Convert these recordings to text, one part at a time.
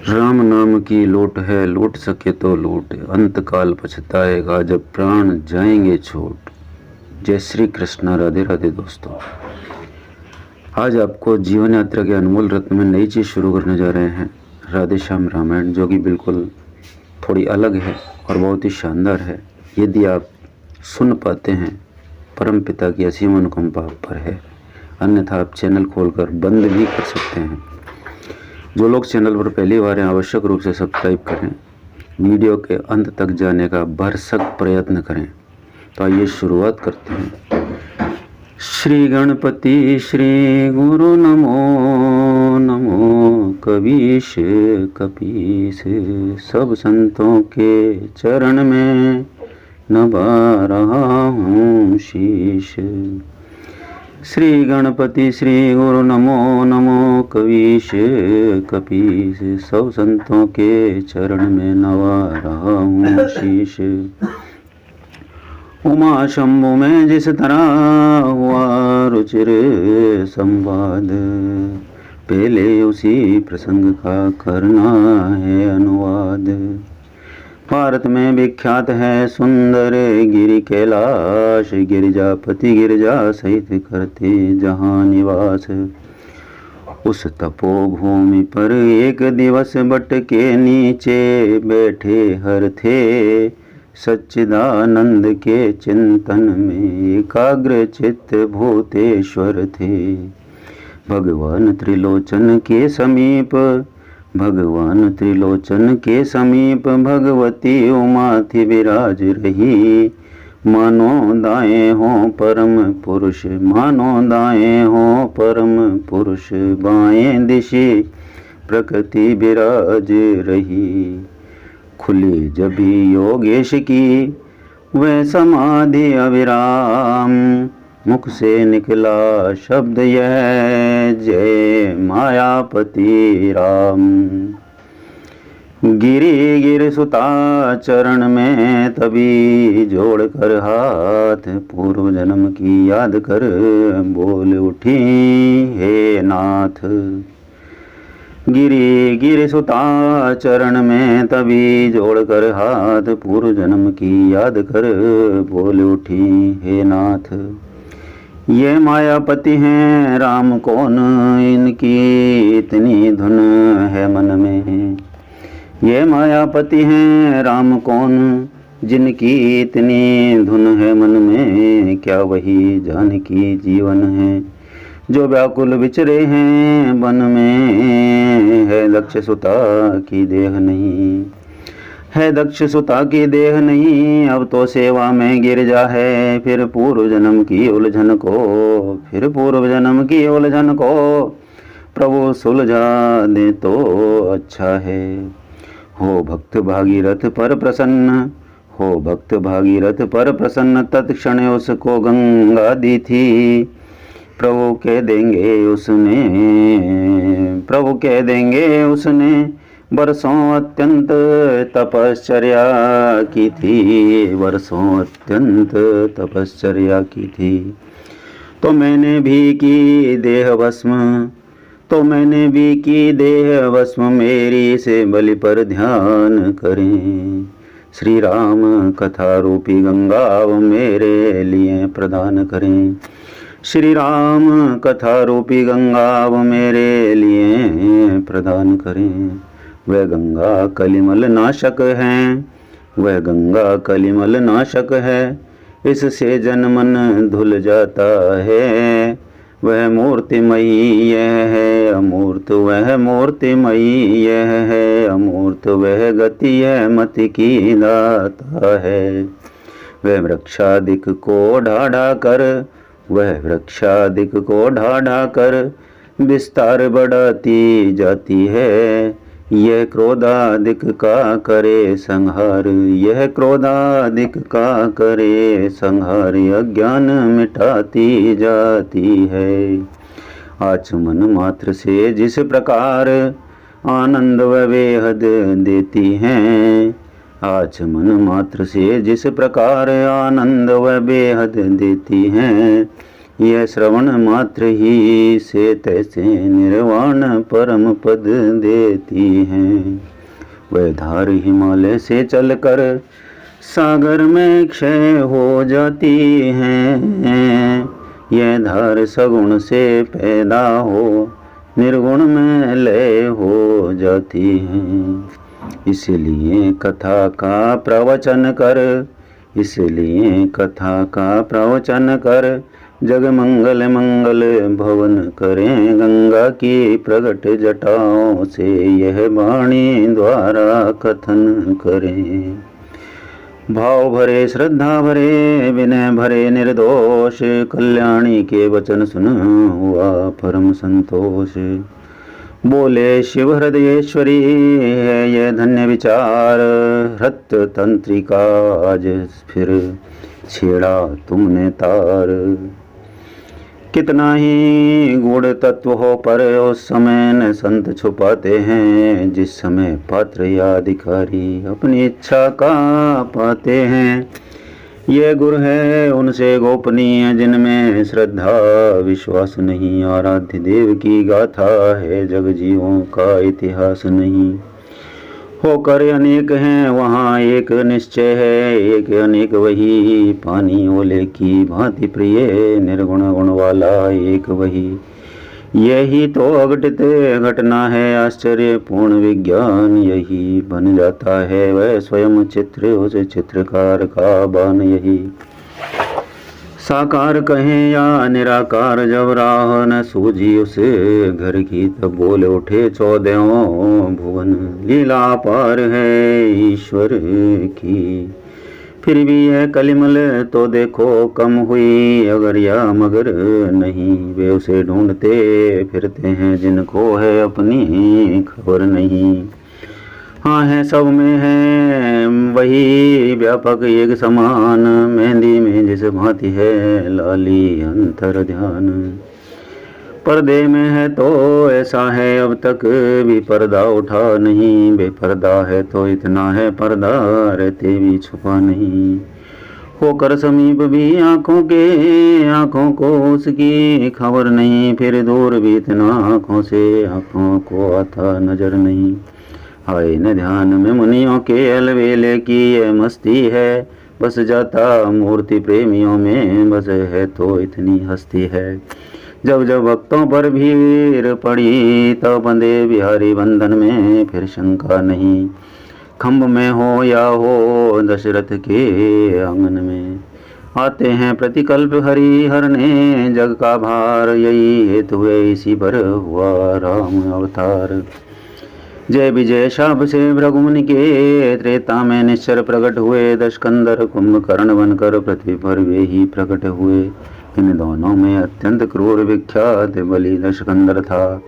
राम नाम की लूट है, लूट सके तो लूट, अंत काल पछताएगा जब प्राण जाएंगे छूट। जय श्री कृष्णा। राधे राधे दोस्तों। आज आपको जीवन यात्रा के अनमोल रत्न में नई चीज़ शुरू करने जा रहे हैं, राधे श्याम रामायण, जो कि बिल्कुल थोड़ी अलग है और बहुत ही शानदार है। यदि आप सुन पाते हैं, परम पिता की असीम अनुकंपा आप पर है, अन्यथा आप चैनल खोलकर बंद भी कर सकते हैं। जो लोग चैनल पर पहली बार हैं, आवश्यक रूप से सब्सक्राइब करें, वीडियो के अंत तक जाने का भरसक प्रयत्न करें। तो आइए शुरुआत करते हैं। श्री गणपति श्री गुरु नमो नमो, कबीश कपीस सब संतों के चरण में नवा रहा हूँ शीश। श्री गणपति श्री गुरु नमो नमो, कवीश कपीस सब संतों के चरण में नवा रहा हूँ शीश। उमा शंभु में जिस तरह हुआ रुचिर संवाद, पहले उसी प्रसंग का करना है अनुवाद। भारत में विख्यात है सुंदर गिरि कैलाश, गिरिजापति गिरजा सहित करते जहाँ निवास। उस तपोभूमि पर एक दिवस बट के नीचे बैठे हर थे, सच्चिदानंद के चिंतन में एकाग्र चित्त भूतेश्वर थे। भगवान त्रिलोचन के समीप, भगवान त्रिलोचन के समीप भगवती उमा थी विराज रही। मानो दाएं हो परम पुरुष, मानो दाएं हो परम पुरुष, बाएं दिशे प्रकृति विराज रही। खुली जभी योगेश की वह समाधि अविराम, मुख से निकला शब्द यह जय मायापति राम। गिरि गिर सुता चरण में तभी जोड़ कर हाथ, पूर्व जन्म की याद कर बोल उठी हे नाथ। गिरि गिर सुता चरण में तभी जोड़ कर हाथ, पूर्व जन्म की याद कर बोल उठी हे नाथ। ये मायापति हैं राम कौन, इनकी इतनी धुन है मन में। ये मायापति हैं राम कौन, जिनकी इतनी धुन है मन में। क्या वही जानकी जीवन है जो व्याकुल विचरे हैं वन में। है दक्ष सुता की देह नहीं, है दक्ष सुता की देह नहीं, अब तो सेवा में गिरजा है। फिर पूर्व जन्म की उलझन को, फिर पूर्व जन्म की उलझन को प्रभु सुलझा दे तो अच्छा है। हो भक्त भागीरथ पर प्रसन्न, हो भक्त भागीरथ पर प्रसन्न, तत्क्षण उसको गंगा दी थी। प्रभु कह देंगे उसने, प्रभु कह देंगे उसने, वर्षों अत्यंत तपश्चर्या की थी, वर्षों अत्यंत तपश्चर्या की थी। तो मैंने भी की देह भस्म, तो मैंने भी की देह भस्म, मेरी से बलि पर ध्यान करें। श्री राम कथा रूपी गंगा वो मेरे लिए प्रदान करें। श्री राम कथा रूपी गंगा वो मेरे लिए प्रदान करें। वह गंगा कलिमल नाशक है, वह गंगा कलिमल नाशक है, इससे जन मन धुल जाता है। वह मूर्तिमयी यह है अमूर्त, वह मूर्तिमयी यह है अमूर्त, वह गति है मति की दाता है। वह वृक्षादिक को ढाढ़ा कर, वह वृक्षादिक को ढाढ़ा कर विस्तार बढ़ाती जाती है। यह क्रोधादिक का करे संहार, यह क्रोधादिक का करे संहार, अज्ञान मिटाती जाती है। आचमन मात्र से जिस प्रकार आनंद व बेहद देती हैं, आचमन मात्र से जिस प्रकार आनंद व बेहद देती हैं, यह श्रवण मात्र ही से तैसे निर्वाण परम पद देती हैं। वह धार हिमालय से चलकर सागर में क्षय हो जाती हैं। यह धार सगुण से पैदा हो निर्गुण में लय हो जाती हैं। इसलिए कथा का प्रवचन कर, इसलिए कथा का प्रवचन कर जग मंगल मंगल भवन करें। गंगा की प्रगट जटाओं से यह वाणी द्वारा कथन करें। भाव भरे श्रद्धा भरे विनय भरे निर्दोष, कल्याणी के वचन सुन हुआ परम संतोष। बोले शिव हृदयेश्वरी है यह धन्य विचार, हृत तंत्रिका आज फिर छेड़ा तुमने तार। कितना ही गूढ़ तत्व हो पर उस समय न संत छुपाते हैं, जिस समय पात्र या अधिकारी अपनी इच्छा का पाते हैं। ये गुर है उनसे गोपनीय जिनमें श्रद्धा विश्वास नहीं। आराध्य देव की गाथा है जग जीवों का इतिहास नहीं। होकर अनेक हैं वहाँ एक निश्चय है, एक अनेक वही। पानी ओले की भांति प्रिय निर्गुण गुण वाला एक वही। यही तो अघटित घटना है आश्चर्यपूर्ण विज्ञान। यही बन जाता है वह स्वयं चित्र, उस चित्रकार का बान यही। साकार कहें या निराकार जब राह न सूझी उस घर की, तब बोल उठे चौदहों भुवन लीला पार है ईश्वर की। फिर भी यह कलिमल तो देखो कम हुई अगर या मगर नहीं। वे उसे ढूंढते फिरते हैं जिनको है अपनी खबर नहीं। हाँ है सब में है वही व्यापक एक समान, मेहंदी में जिस भांति है लाली अंतर ध्यान। पर्दे में है तो ऐसा है अब तक भी पर्दा उठा नहीं। बेपर्दा है तो इतना है पर्दा रहते भी छुपा नहीं। होकर समीप भी आँखों के आँखों को उसकी खबर नहीं। फिर दूर भी इतना आँखों से आँखों को आता नजर नहीं। हाय न ध्यान में मुनियों के अलवेले की ये मस्ती है, बस जाता मूर्ति प्रेमियों में बस है तो इतनी हस्ती है। जब जब भक्तों पर भीड़ पड़ी तब बंदे बिहारी बंधन में फिर शंका नहीं। खम्भ में हो या हो दशरथ के आंगन में, आते हैं प्रतिकल्प हरि हरने जग का भार। यही हेतु है इसी पर हुआ राम अवतार। जय विजय शाप से भृगुमुनि के त्रेता में निश्चर प्रकट हुए। दशकंदर कुंभकर्ण बनकर पृथ्वी पर वे ही प्रकट हुए। इन दोनों में अत्यंत क्रूर विख्यात बलि दशकंदर था,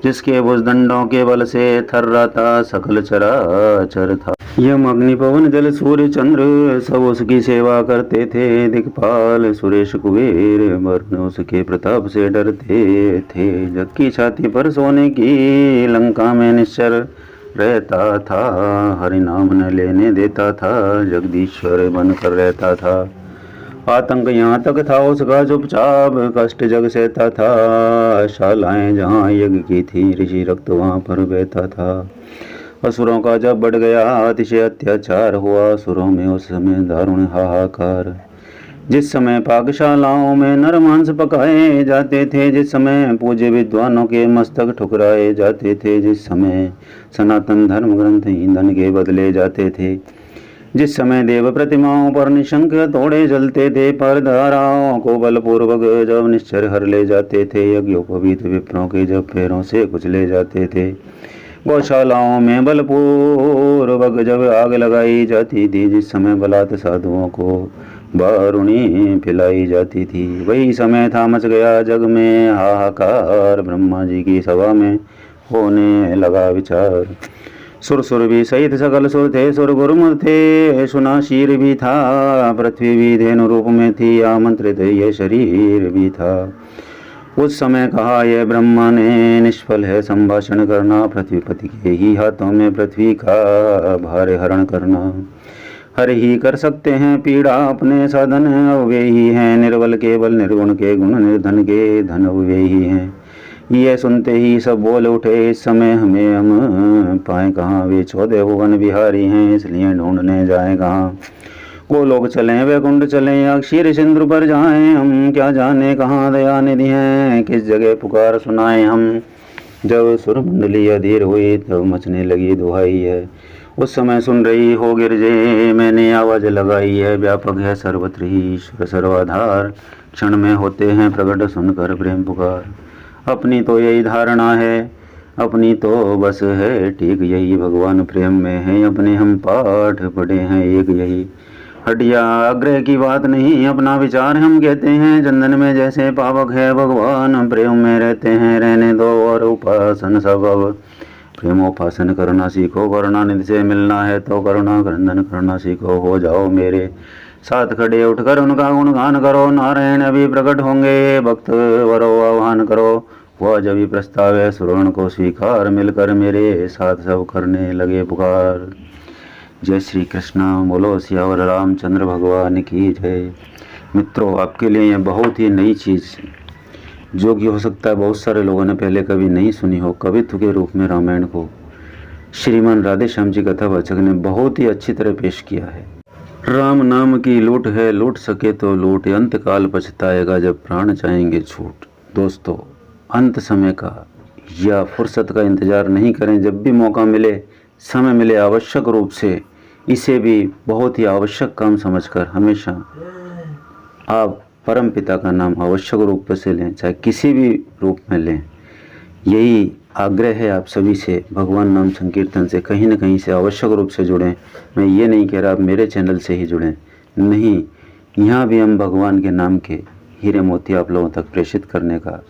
जिसके भुजदंडों के बल से थर्राता सकल चराचर था। यम अग्नि पवन जल सूर्य चंद्र सब उसकी सेवा करते थे। दिक्पाल सुरेश कुबेर वर्ण उसके प्रताप से डरते थे। जग की छाती पर सोने की लंका में निश्चर रहता था। हरि नाम न लेने देता था, जगदीश्वर बनकर रहता था। आतंक यहाँ तक था उसका चुपचाप कष्ट जग सहता था। शालाएं जहाँ यज्ञ की थी ऋषि रक्त वहाँ पर बहता था। असुरों का जब बढ़ गया अतिशय अत्याचार हुआ। असुरों में उस समय दारुण हाहाकार। जिस समय पाकशालाओं में नर मांस पकाए जाते थे, जिस समय पूज्य विद्वानों के मस्तक ठुकराए जाते थे, जिस समय सनातन धर्म ग्रंथ ईंधन के बदले जाते थे, जिस समय देव प्रतिमाओं पर निशंक तोड़े जलते थे, पर धाराओं को बलपूर्वक जब निश्चर हर ले जाते थे, यज्ञोपवीत विप्रों के जब पैरों से कुचले जाते थे, गौशालाओं में बलपूर्वक जब आग लगाई जाती थी, जिस समय बलात् साधुओं को बारूणी पिलाई जाती थी, वही समय था मच गया जग में हाहाकार। ब्रह्मा जी की सभा में होने लगा विचार। सुर भी सहित सकल सुर थे, सुर गुरुमुख थे, सुना शीर भी था, पृथ्वी भी धेनु रूप में थी, आमंत्रित ये शरीर भी था। उस समय कहा यह ब्रह्मा ने, निष्फल है संभाषण करना, पृथ्वीपति के ही हाथों में पृथ्वी का भार हरण करना। हर ही कर सकते हैं पीड़ा अपने साधन, अब वे ही हैं निर्बल केवल, निर्गुण के गुण, निर्धन के धन अब वे ही हैं। ये सुनते ही सब बोल उठे, इस समय हमें हम पाए कहाँ, वे 14 भुवन बिहारी हैं, इसलिए ढूंढने जाए कहाँ। वो लोग चलें वैकुंठ चलें या क्षीर सिंधु पर जाएं, हम क्या जाने कहाँ दया निधि हैं, किस जगह पुकार सुनाएं हम। जब सुर मंडली अधीर हुई तब मचने लगी दुहाई है, उस समय सुन रही हो गिरजे, मैंने आवाज लगाई है, व्यापक है सर्वत्र ही ईश्वर सर्वाधार, क्षण में होते हैं प्रकट सुनकर प्रेम पुकार। अपनी तो यही धारणा है, अपनी तो बस है ठीक यही, भगवान प्रेम में है, अपने हम पाठ पढ़े हैं एक यही। हटिया आग्रह की बात नहीं, अपना विचार हम कहते हैं, चंदन में जैसे पावक है भगवान, प्रेम में रहते हैं रहने दो, और उपासन सब अब प्रेमोपासन करना सीखो, करुणानिधि से मिलना है तो करुणा क्रंदन करना सीखो। हो जाओ मेरे साथ खड़े उठकर उनका गुणगान करो, नारायण अभी प्रकट होंगे, भक्त वरो आह्वान करो, वह जब भी प्रस्ताव है श्रवण को स्वीकार, मिलकर मेरे साथ सब करने लगे पुकार। जय श्री कृष्ण, बोलो सियावर रामचंद्र भगवान की जय। मित्रों, आपके लिए यह बहुत ही नई चीज़ जो कि हो सकता है बहुत सारे लोगों ने पहले कभी नहीं सुनी हो, कवित्व के रूप में रामायण को श्रीमान राधे श्याम जी कथावाचक ने बहुत ही अच्छी तरह पेश किया है। राम नाम की लूट है, लूट सके तो लूट, अंत काल पछताएगा जब प्राण जाएंगे छूट। दोस्तों, अंत समय का या फुर्सत का इंतज़ार नहीं करें, जब भी मौका मिले, समय मिले, आवश्यक रूप से इसे भी बहुत ही आवश्यक काम समझकर हमेशा आप परम पिता का नाम आवश्यक रूप से लें, चाहे किसी भी रूप में लें। यही आग्रह है आप सभी से, भगवान नाम संकीर्तन से कहीं न कहीं से आवश्यक रूप से जुड़ें। मैं ये नहीं कह रहा आप मेरे चैनल से ही जुड़ें, नहीं, यहाँ भी हम भगवान के नाम के हीरे मोती आप लोगों तक प्रेषित करने का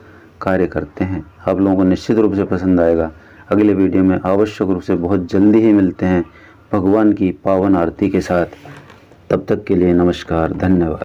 कार्य करते हैं। आप लोगों को निश्चित रूप से पसंद आएगा। अगले वीडियो में आवश्यक रूप से बहुत जल्दी ही मिलते हैं भगवान की पावन आरती के साथ। तब तक के लिए नमस्कार, धन्यवाद।